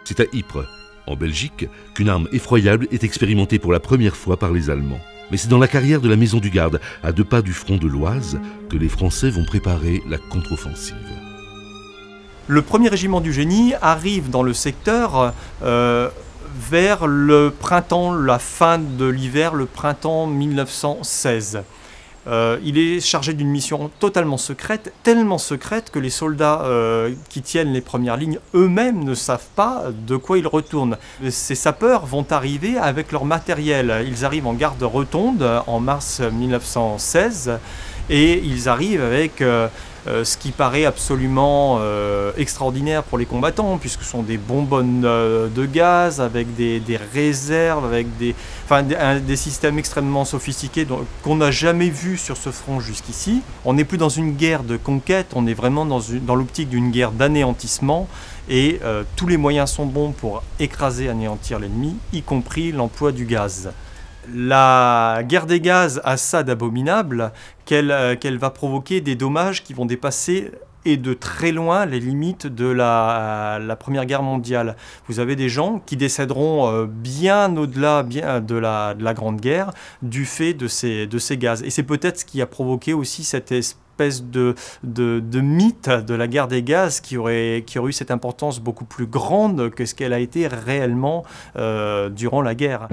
C'est à Ypres, en Belgique, qu'une arme effroyable est expérimentée pour la première fois par les Allemands. Mais c'est dans la carrière de la Maison du Garde, à 2 pas du front de l'Oise, que les Français vont préparer la contre-offensive. Le 1er régiment du génie arrive dans le secteur vers le printemps, la fin de l'hiver, le printemps 1916. Il est chargé d'une mission totalement secrète, tellement secrète que les soldats qui tiennent les premières lignes eux-mêmes ne savent pas de quoi ils retournent. Ces sapeurs vont arriver avec leur matériel. Ils arrivent en gare de Rotonde en mars 1916 et ils arrivent avec ce qui paraît absolument extraordinaire pour les combattants, puisque ce sont des bonbonnes de gaz avec des réserves, avec des systèmes extrêmement sophistiqués qu'on n'a jamais vus sur ce front jusqu'ici. On n'est plus dans une guerre de conquête, on est vraiment dans l'optique d'une guerre d'anéantissement, et tous les moyens sont bons pour écraser, anéantir l'ennemi, y compris l'emploi du gaz. La guerre des gaz a ça d'abominable qu'elle va provoquer des dommages qui vont dépasser et de très loin les limites de la Première Guerre mondiale. Vous avez des gens qui décéderont bien au-delà de la Grande Guerre du fait de ces gaz. Et c'est peut-être ce qui a provoqué aussi cette espèce de mythe de la guerre des gaz qui aurait eu cette importance beaucoup plus grande que ce qu'elle a été réellement durant la guerre.